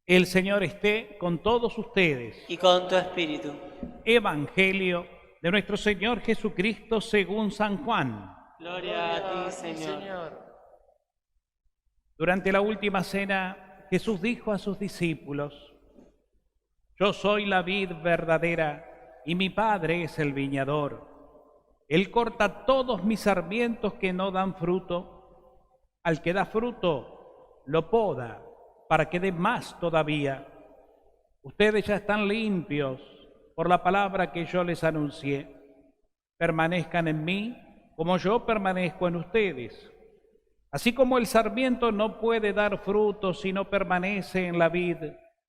El Señor esté con todos ustedes. Y con tu espíritu. Evangelio de nuestro Señor Jesucristo según San Juan. Gloria a ti, Señor. Durante la última cena, Jesús dijo a sus discípulos: Yo soy la vid verdadera y mi Padre es el viñador. Él corta todos mis sarmientos que no dan fruto. Al que da fruto, lo poda para que dé más todavía. Ustedes ya están limpios por la palabra que yo les anuncié. Permanezcan en mí como yo permanezco en ustedes. Así como el sarmiento no puede dar fruto si no permanece en la vid,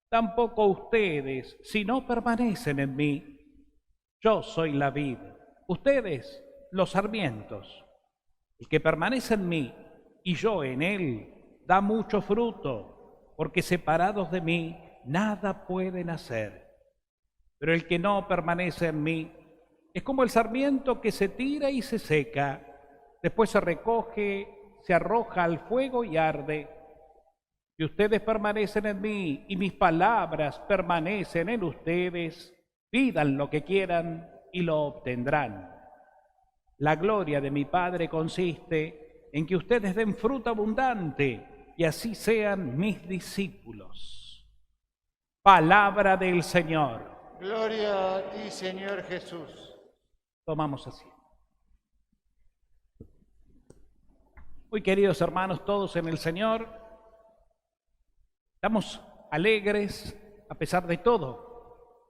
tampoco ustedes si no permanecen en mí. Yo soy la vid, ustedes los sarmientos. El que permanece en mí y yo en él da mucho fruto, porque separados de mí nada pueden hacer. Pero el que no permanece en mí es como el sarmiento que se tira y se seca, después se recoge, se arroja al fuego y arde. Si ustedes permanecen en mí y mis palabras permanecen en ustedes, pidan lo que quieran y lo obtendrán. La gloria de mi Padre consiste en que ustedes den fruto abundante y así sean mis discípulos. Palabra del Señor. Gloria a ti, Señor Jesús. Tomamos asiento. Muy queridos hermanos, todos en el Señor, estamos alegres a pesar de todo,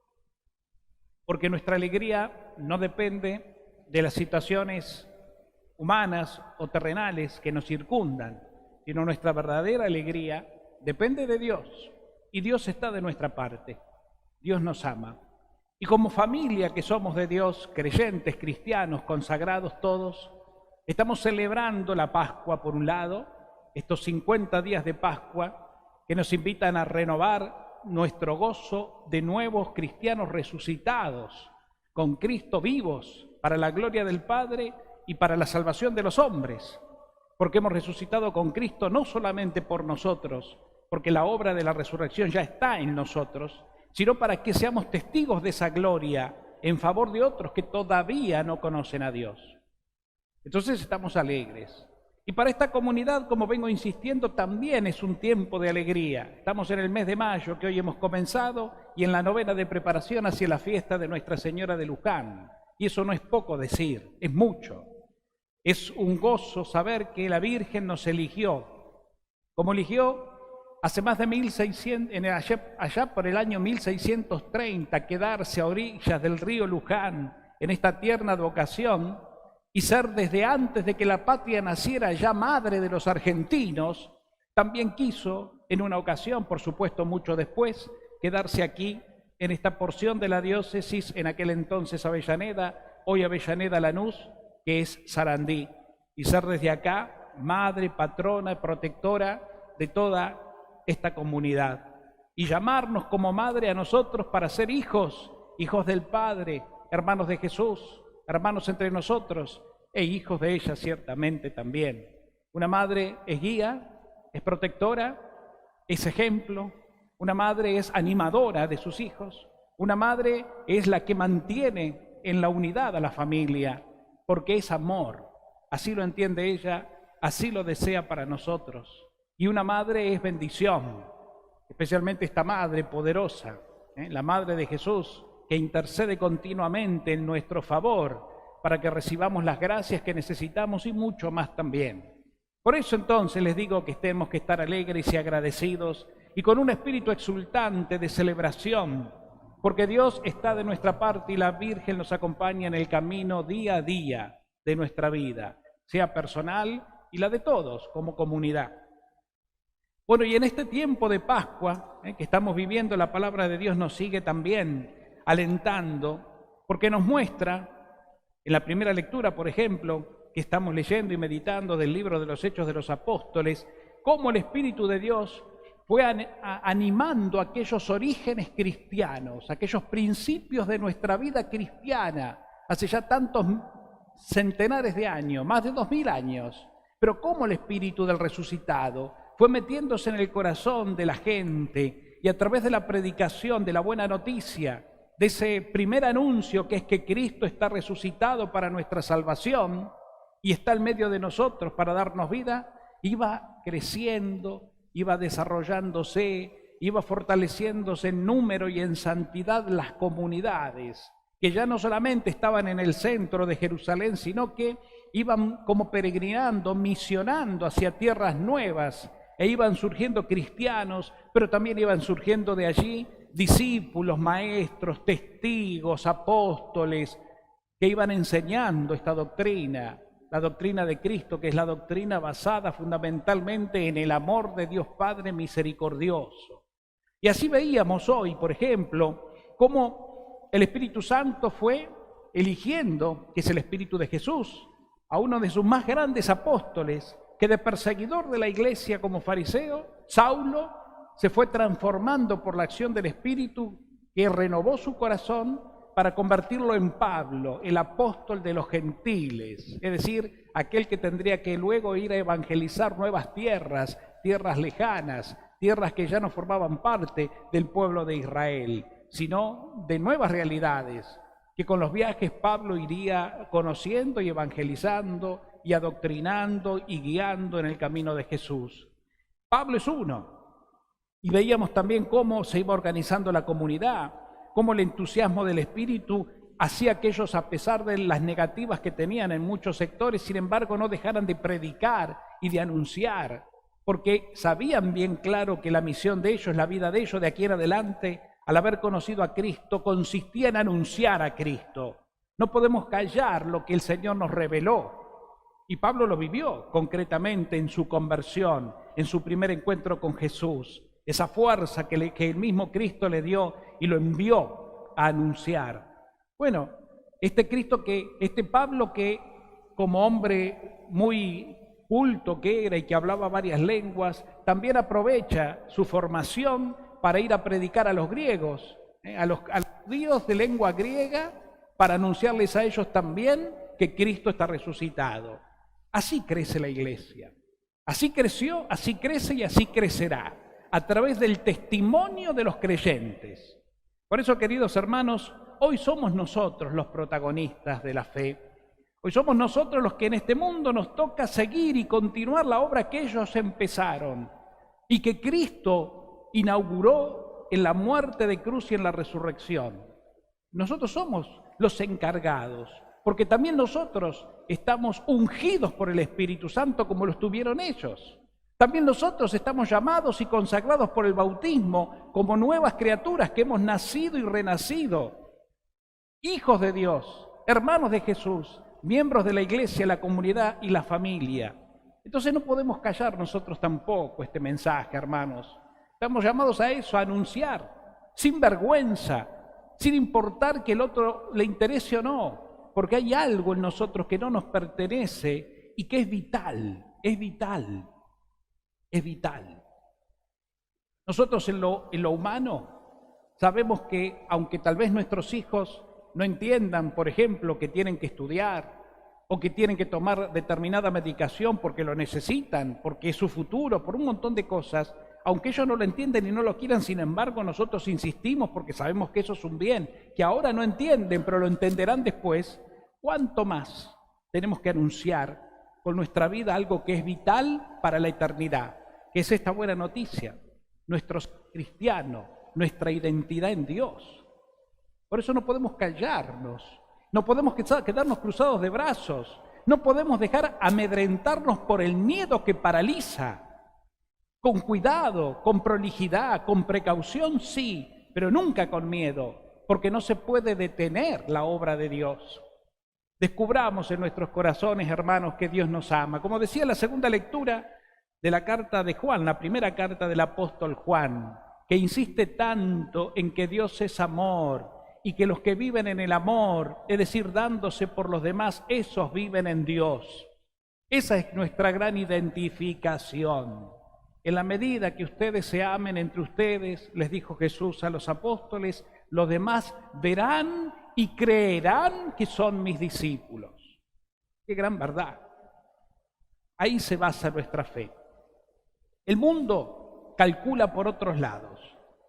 porque nuestra alegría no depende de las situaciones humanas o terrenales que nos circundan, sino nuestra verdadera alegría depende de Dios, y Dios está de nuestra parte. Dios nos ama. Y como familia que somos de Dios, creyentes, cristianos, consagrados todos, estamos celebrando la Pascua por un lado, estos 50 días de Pascua que nos invitan a renovar nuestro gozo de nuevos cristianos resucitados, con Cristo vivos, para la gloria del Padre y para la salvación de los hombres, porque hemos resucitado con Cristo no solamente por nosotros, porque la obra de la resurrección ya está en nosotros, sino para que seamos testigos de esa gloria en favor de otros que todavía no conocen a Dios. Entonces estamos alegres. Y para esta comunidad, como vengo insistiendo, también es un tiempo de alegría. Estamos en el mes de mayo que hoy hemos comenzado y en la novena de preparación hacia la fiesta de Nuestra Señora de Luján. Y eso no es poco decir, es mucho. Es un gozo saber que la Virgen nos eligió, como eligió hace más de 1600, allá por el año 1630, quedarse a orillas del río Luján en esta tierna vocación y ser desde antes de que la patria naciera ya madre de los argentinos. También quiso, en una ocasión, por supuesto mucho después, quedarse aquí en esta porción de la diócesis, en aquel entonces Avellaneda, hoy Avellaneda Lanús, que es Sarandí, y ser desde acá madre, patrona, protectora de toda esta comunidad, y llamarnos como madre a nosotros para ser hijos, hijos del Padre, hermanos de Jesús, hermanos entre nosotros, e hijos de ella ciertamente también. Una madre es guía, es protectora, es ejemplo, una madre es animadora de sus hijos, una madre es la que mantiene en la unidad a la familia, porque es amor, así lo entiende ella, así lo desea para nosotros. Y una madre es bendición, especialmente esta madre poderosa, la madre de Jesús, que intercede continuamente en nuestro favor para que recibamos las gracias que necesitamos y mucho más también. Por eso entonces les digo que tenemos que estar alegres y agradecidos y con un espíritu exultante de celebración, porque Dios está de nuestra parte y la Virgen nos acompaña en el camino día a día de nuestra vida, sea personal y la de todos como comunidad. Bueno, y en este tiempo de Pascua que estamos viviendo, la palabra de Dios nos sigue también alentando, porque nos muestra, en la primera lectura, por ejemplo, que estamos leyendo y meditando del libro de los Hechos de los Apóstoles, cómo el Espíritu de Dios fue animando aquellos orígenes cristianos, aquellos principios de nuestra vida cristiana, hace ya tantos centenares de años, más de 2000 años, pero cómo el Espíritu del resucitado fue metiéndose en el corazón de la gente y a través de la predicación de la buena noticia, de ese primer anuncio que es que Cristo está resucitado para nuestra salvación y está en medio de nosotros para darnos vida, iba creciendo, iba desarrollándose, iba fortaleciéndose en número y en santidad las comunidades, que ya no solamente estaban en el centro de Jerusalén, sino que iban como peregrinando, misionando hacia tierras nuevas, e iban surgiendo cristianos, pero también iban surgiendo de allí discípulos, maestros, testigos, apóstoles, que iban enseñando esta doctrina, la doctrina de Cristo, que es la doctrina basada fundamentalmente en el amor de Dios Padre misericordioso. Y así veíamos hoy, por ejemplo, cómo el Espíritu Santo fue eligiendo, que es el Espíritu de Jesús, a uno de sus más grandes apóstoles, que de perseguidor de la iglesia como fariseo, Saulo, se fue transformando por la acción del Espíritu que renovó su corazón para convertirlo en Pablo, el apóstol de los gentiles, es decir, aquel que tendría que luego ir a evangelizar nuevas tierras, tierras lejanas, tierras que ya no formaban parte del pueblo de Israel, sino de nuevas realidades, que con los viajes Pablo iría conociendo y evangelizando y adoctrinando y guiando en el camino de Jesús. Pablo es uno. Y veíamos también cómo se iba organizando la comunidad, cómo el entusiasmo del Espíritu hacía que ellos, a pesar de las negativas que tenían en muchos sectores, sin embargo no dejaran de predicar y de anunciar, porque sabían bien claro que la misión de ellos, la vida de ellos de aquí en adelante, al haber conocido a Cristo, consistía en anunciar a Cristo. No podemos callar lo que el Señor nos reveló. Y Pablo lo vivió concretamente en su conversión, en su primer encuentro con Jesús. Esa fuerza que el mismo Cristo le dio y lo envió a anunciar. Bueno, este Pablo que como hombre muy culto que era y que hablaba varias lenguas, también aprovecha su formación para ir a predicar a los griegos, a los judíos de lengua griega, para anunciarles a ellos también que Cristo está resucitado. Así crece la iglesia. Así creció, así crece y así crecerá, a través del testimonio de los creyentes. Por eso, queridos hermanos, hoy somos nosotros los protagonistas de la fe. Hoy somos nosotros los que en este mundo nos toca seguir y continuar la obra que ellos empezaron y que Cristo inauguró en la muerte de cruz y en la resurrección. Nosotros somos los encargados, porque también nosotros estamos ungidos por el Espíritu Santo como lo estuvieron ellos. También nosotros estamos llamados y consagrados por el bautismo como nuevas criaturas que hemos nacido y renacido, hijos de Dios, hermanos de Jesús, miembros de la iglesia, la comunidad y la familia. Entonces no podemos callar nosotros tampoco este mensaje, hermanos. Estamos llamados a eso, a anunciar, sin vergüenza, sin importar que el otro le interese o no, porque hay algo en nosotros que no nos pertenece y que es vital, es vital. Es vital. Nosotros en lo humano sabemos que, aunque tal vez nuestros hijos no entiendan, por ejemplo, que tienen que estudiar o que tienen que tomar determinada medicación porque lo necesitan, porque es su futuro, por un montón de cosas, aunque ellos no lo entienden y no lo quieran, sin embargo nosotros insistimos porque sabemos que eso es un bien, que ahora no entienden, pero lo entenderán después. ¿Cuánto más tenemos que anunciar con nuestra vida algo que es vital para la eternidad, que es esta buena noticia, nuestro cristiano, nuestra identidad en Dios? Por eso no podemos callarnos, no podemos quedarnos cruzados de brazos, no podemos dejar amedrentarnos por el miedo que paraliza. Con cuidado, con prolijidad, con precaución, sí, pero nunca con miedo, porque no se puede detener la obra de Dios. Descubramos en nuestros corazones, hermanos, que Dios nos ama. Como decía la segunda lectura de la carta de Juan, la primera carta del apóstol Juan, que insiste tanto en que Dios es amor y que los que viven en el amor, es decir, dándose por los demás, esos viven en Dios. Esa es nuestra gran identificación. En la medida que ustedes se amen entre ustedes, les dijo Jesús a los apóstoles, los demás verán y creerán que son mis discípulos. ¡Qué gran verdad! Ahí se basa nuestra fe. El mundo calcula por otros lados.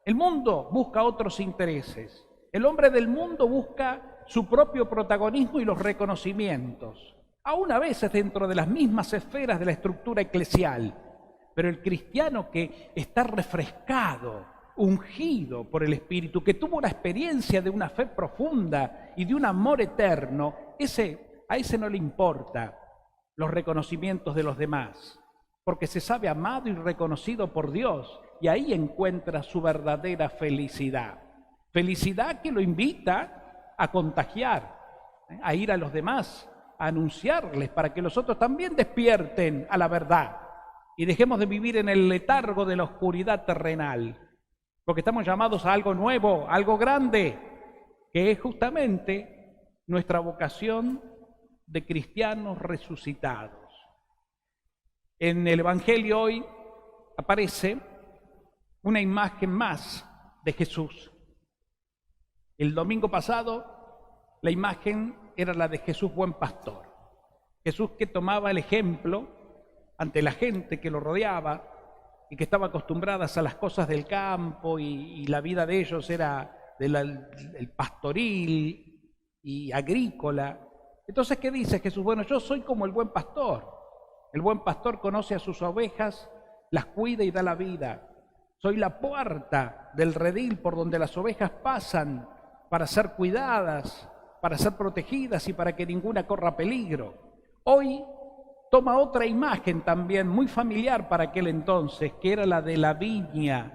El mundo busca otros intereses. El hombre del mundo busca su propio protagonismo y los reconocimientos, aún a veces dentro de las mismas esferas de la estructura eclesial. Pero el cristiano que está refrescado, ungido por el Espíritu, que tuvo una experiencia de una fe profunda y de un amor eterno, a ese no le importa los reconocimientos de los demás, porque se sabe amado y reconocido por Dios, y ahí encuentra su verdadera felicidad. Felicidad que lo invita a contagiar, a ir a los demás, a anunciarles para que los otros también despierten a la verdad y dejemos de vivir en el letargo de la oscuridad terrenal, porque estamos llamados a algo nuevo, algo grande, que es justamente nuestra vocación de cristianos resucitados. En el Evangelio hoy aparece una imagen más de Jesús. El domingo pasado la imagen era la de Jesús buen pastor. Jesús que tomaba el ejemplo ante la gente que lo rodeaba y que estaba acostumbradas a las cosas del campo y la vida de ellos era el pastoril y agrícola. Entonces, ¿qué dice Jesús? Bueno, yo soy como el buen pastor. El buen pastor conoce a sus ovejas, las cuida y da la vida. Soy la puerta del redil por donde las ovejas pasan para ser cuidadas, para ser protegidas y para que ninguna corra peligro. Hoy toma otra imagen también muy familiar para aquel entonces, que era la de la viña,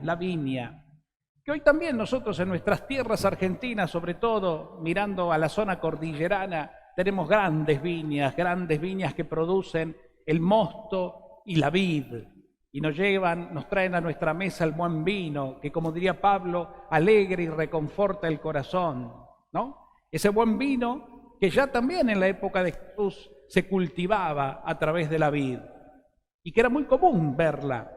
que hoy también nosotros en nuestras tierras argentinas, sobre todo mirando a la zona cordillerana, tenemos grandes viñas que producen el mosto y la vid, y nos traen a nuestra mesa el buen vino, que como diría Pablo, alegra y reconforta el corazón, ¿no? Ese buen vino que ya también en la época de Jesús se cultivaba a través de la vid, y que era muy común verla.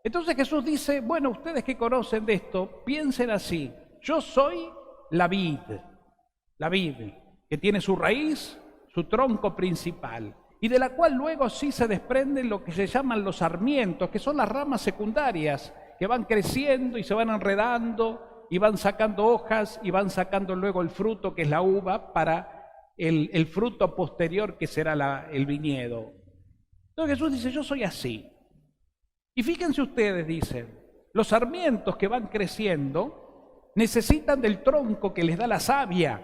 Entonces Jesús dice, bueno, ustedes que conocen de esto, piensen así, yo soy la vid, que tiene su raíz, su tronco principal, y de la cual luego sí se desprenden lo que se llaman los sarmientos, que son las ramas secundarias, que van creciendo y se van enredando, y van sacando hojas, y van sacando luego el fruto, que es la uva, para el fruto posterior, que será el viñedo. Entonces Jesús dice, yo soy así. Y fíjense ustedes, dicen, los sarmientos que van creciendo necesitan del tronco que les da la savia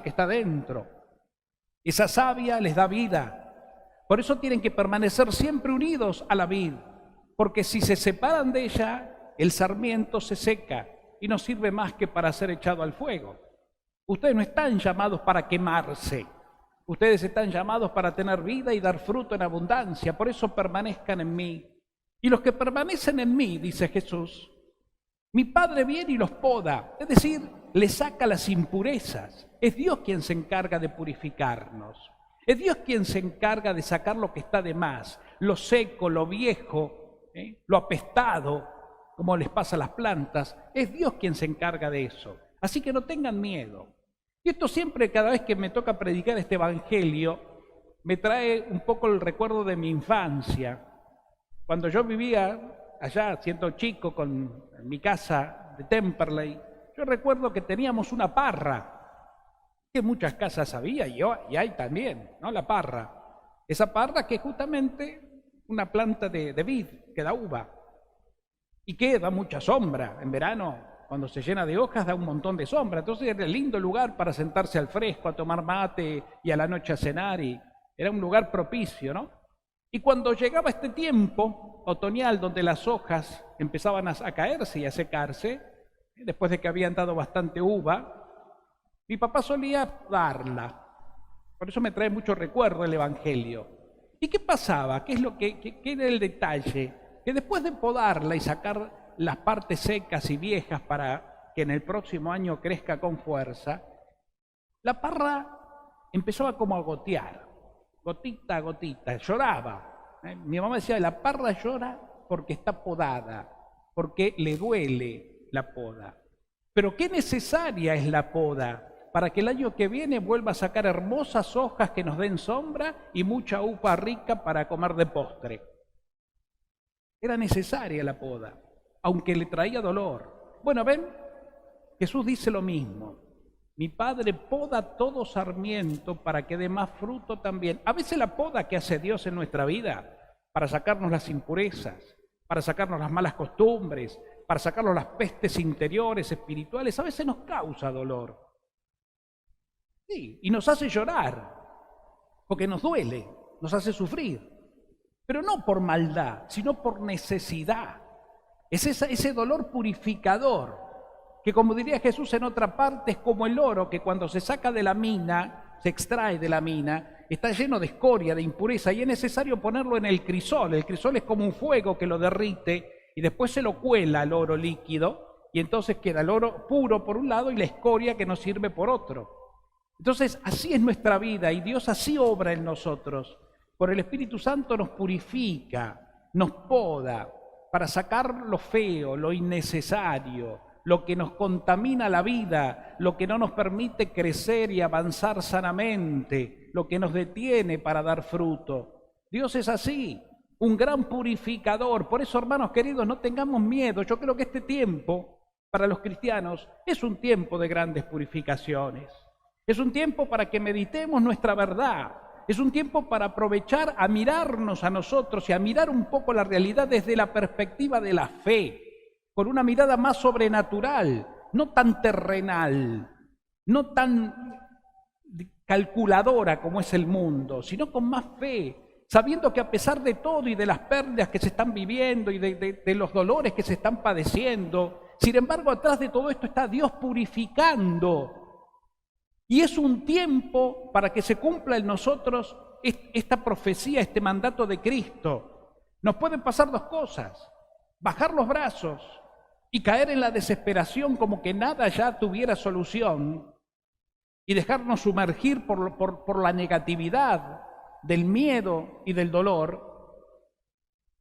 que está dentro. Esa savia les da vida. Por eso tienen que permanecer siempre unidos a la vid, porque si se separan de ella, el sarmiento se seca y no sirve más que para ser echado al fuego. Ustedes no están llamados para quemarse, ustedes están llamados para tener vida y dar fruto en abundancia, por eso permanezcan en mí. Y los que permanecen en mí, dice Jesús, mi Padre viene y los poda, es decir, les saca las impurezas. Es Dios quien se encarga de purificarnos. Es Dios quien se encarga de sacar lo que está de más, lo seco, lo viejo, lo apestado, como les pasa a las plantas. Es Dios quien se encarga de eso. Así que no tengan miedo. Y esto siempre, cada vez que me toca predicar este evangelio, me trae un poco el recuerdo de mi infancia. Cuando yo vivía allá, siendo chico, en mi casa de Temperley, yo recuerdo que teníamos una parra, que muchas casas había y hay también, ¿no? La parra. Esa parra que es justamente una planta de vid, que da uva, y que da mucha sombra. En verano, cuando se llena de hojas, da un montón de sombra. Entonces era el lindo lugar para sentarse al fresco, a tomar mate y a la noche a cenar, y era un lugar propicio, ¿no? Y cuando llegaba este tiempo otoñal, donde las hojas empezaban a caerse y a secarse, después de que habían dado bastante uva, mi papá solía darla. Por eso me trae mucho recuerdo el Evangelio. ¿Y qué pasaba? ¿Qué era el detalle? Que después de podarla y sacar las partes secas y viejas para que en el próximo año crezca con fuerza, la parra empezaba como a gotear, gotita a gotita, lloraba. Mi mamá decía, la parra llora porque está podada, porque le duele la poda. Pero qué necesaria es la poda para que el año que viene vuelva a sacar hermosas hojas que nos den sombra y mucha uva rica para comer de postre. Era necesaria la poda. aunque le traía dolor. Bueno, ven, Jesús dice lo mismo. Mi Padre poda todo sarmiento para que dé más fruto también. A veces la poda que hace Dios en nuestra vida, para sacarnos las impurezas, para sacarnos las malas costumbres, para sacarnos las pestes interiores, espirituales, a veces nos causa dolor. Sí, y nos hace llorar, porque nos duele, nos hace sufrir. Pero no por maldad, sino por necesidad. Es ese dolor purificador, que como diría Jesús en otra parte, es como el oro que cuando se saca de la mina, se extrae de la mina, está lleno de escoria, de impureza, y es necesario ponerlo en el crisol. El crisol es como un fuego que lo derrite, y después se lo cuela al oro líquido, y entonces queda el oro puro por un lado y la escoria que nos sirve por otro. Entonces, así es nuestra vida, y Dios así obra en nosotros. Por el Espíritu Santo nos purifica, nos poda, para sacar lo feo, lo innecesario, lo que nos contamina la vida, lo que no nos permite crecer y avanzar sanamente, lo que nos detiene para dar fruto. Dios es así, un gran purificador. Por eso, hermanos queridos, no tengamos miedo. Yo creo que este tiempo, para los cristianos, es un tiempo de grandes purificaciones. Es un tiempo para que meditemos nuestra verdad. Es un tiempo para aprovechar a mirarnos a nosotros y a mirar un poco la realidad desde la perspectiva de la fe, con una mirada más sobrenatural, no tan terrenal, no tan calculadora como es el mundo, sino con más fe, sabiendo que a pesar de todo y de las pérdidas que se están viviendo y de los dolores que se están padeciendo, sin embargo, atrás de todo esto está Dios purificando. Y es un tiempo para que se cumpla en nosotros esta profecía, este mandato de Cristo. Nos pueden pasar dos cosas: bajar los brazos y caer en la desesperación como que nada ya tuviera solución y dejarnos sumergir por la negatividad del miedo y del dolor,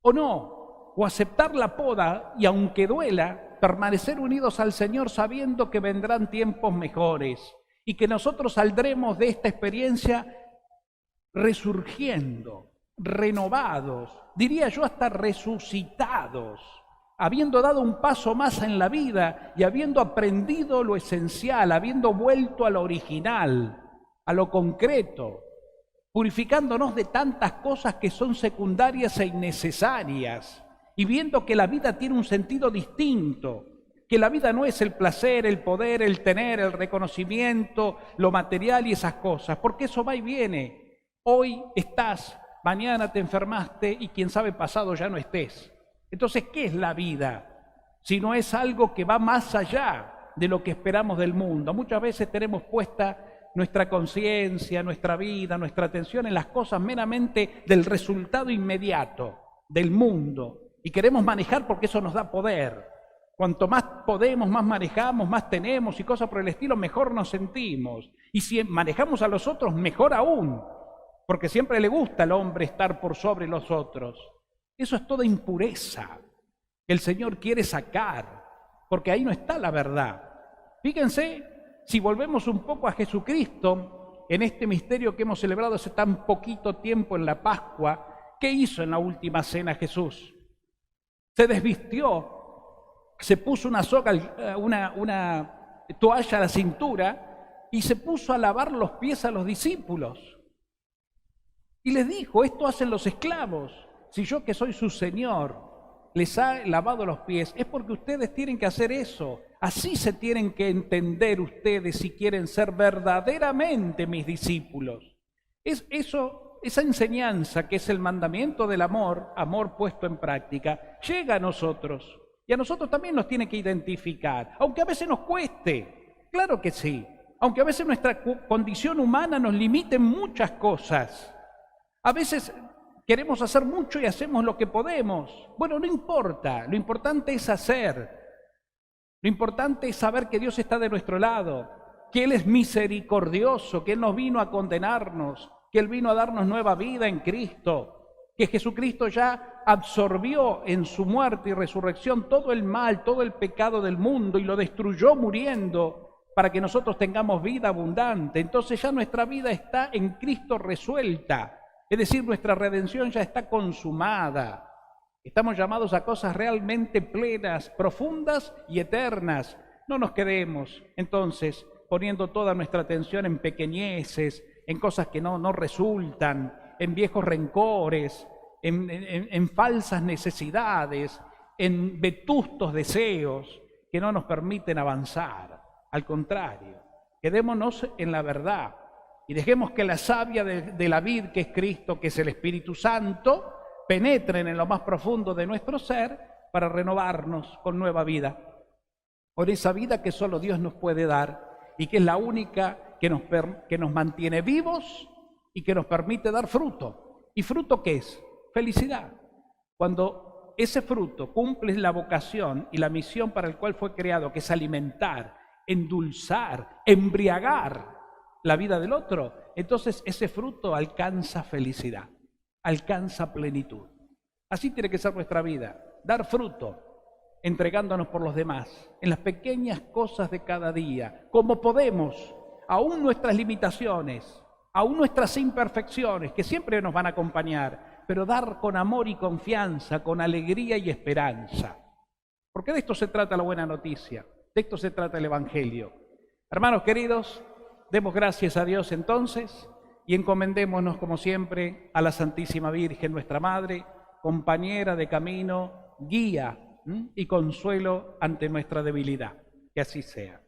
o no, o aceptar la poda y aunque duela, permanecer unidos al Señor sabiendo que vendrán tiempos mejores y que nosotros saldremos de esta experiencia resurgiendo, renovados, diría yo hasta resucitados, habiendo dado un paso más en la vida y habiendo aprendido lo esencial, habiendo vuelto a lo original, a lo concreto, purificándonos de tantas cosas que son secundarias e innecesarias y viendo que la vida tiene un sentido distinto, que la vida no es el placer, el poder, el tener, el reconocimiento, lo material y esas cosas, porque eso va y viene. Hoy estás, mañana te enfermaste y quién sabe pasado ya no estés. Entonces, ¿qué es la vida? Si no es algo que va más allá de lo que esperamos del mundo. Muchas veces tenemos puesta nuestra conciencia, nuestra vida, nuestra atención en las cosas meramente del resultado inmediato, del mundo, y queremos manejar porque eso nos da poder. Cuanto más podemos, más manejamos, más tenemos y cosas por el estilo, mejor nos sentimos. Y si manejamos a los otros, mejor aún, porque siempre le gusta al hombre estar por sobre los otros. Eso es toda impureza que el Señor quiere sacar, porque ahí no está la verdad. Fíjense, si volvemos un poco a Jesucristo, en este misterio que hemos celebrado hace tan poquito tiempo en la Pascua, ¿qué hizo en la última cena Jesús? Se desvistió, se puso una soga, una toalla a la cintura y se puso a lavar los pies a los discípulos. Y les dijo, esto hacen los esclavos. Si yo que soy su Señor les ha lavado los pies, es porque ustedes tienen que hacer eso. Así se tienen que entender ustedes si quieren ser verdaderamente mis discípulos. Esa enseñanza que es el mandamiento del amor, amor puesto en práctica, llega a nosotros. Y a nosotros también nos tiene que identificar, aunque a veces nos cueste, claro que sí, aunque a veces nuestra condición humana nos limite en muchas cosas. A veces queremos hacer mucho y hacemos lo que podemos. Bueno, no importa, lo importante es hacer. Lo importante es saber que Dios está de nuestro lado, que Él es misericordioso, que Él nos vino a condenarnos, que Él vino a darnos nueva vida en Cristo, que Jesucristo ya absorbió en su muerte y resurrección todo el mal, todo el pecado del mundo y lo destruyó muriendo para que nosotros tengamos vida abundante. Entonces ya nuestra vida está en Cristo resuelta, es decir, nuestra redención ya está consumada. Estamos llamados a cosas realmente plenas, profundas y eternas. No nos quedemos, entonces, poniendo toda nuestra atención en pequeñeces, en cosas que no resultan, en viejos rencores, en falsas necesidades, en vetustos deseos que no nos permiten avanzar. Al contrario, quedémonos en la verdad y dejemos que la savia de la vid, que es Cristo, que es el Espíritu Santo, penetren en lo más profundo de nuestro ser para renovarnos con nueva vida, con esa vida que solo Dios nos puede dar y que es la única que nos mantiene vivos y que nos permite dar fruto. ¿Y fruto qué es? Felicidad. Cuando ese fruto cumple la vocación y la misión para el cual fue creado, que es alimentar, endulzar, embriagar la vida del otro, entonces ese fruto alcanza felicidad, alcanza plenitud. Así tiene que ser nuestra vida, dar fruto, entregándonos por los demás, en las pequeñas cosas de cada día, como podemos, aún nuestras limitaciones, aún nuestras imperfecciones, que siempre nos van a acompañar, pero dar con amor y confianza, con alegría y esperanza. Porque de esto se trata la buena noticia, de esto se trata el Evangelio. Hermanos queridos, demos gracias a Dios entonces y encomendémonos como siempre a la Santísima Virgen, nuestra Madre, compañera de camino, guía y consuelo ante nuestra debilidad. Que así sea.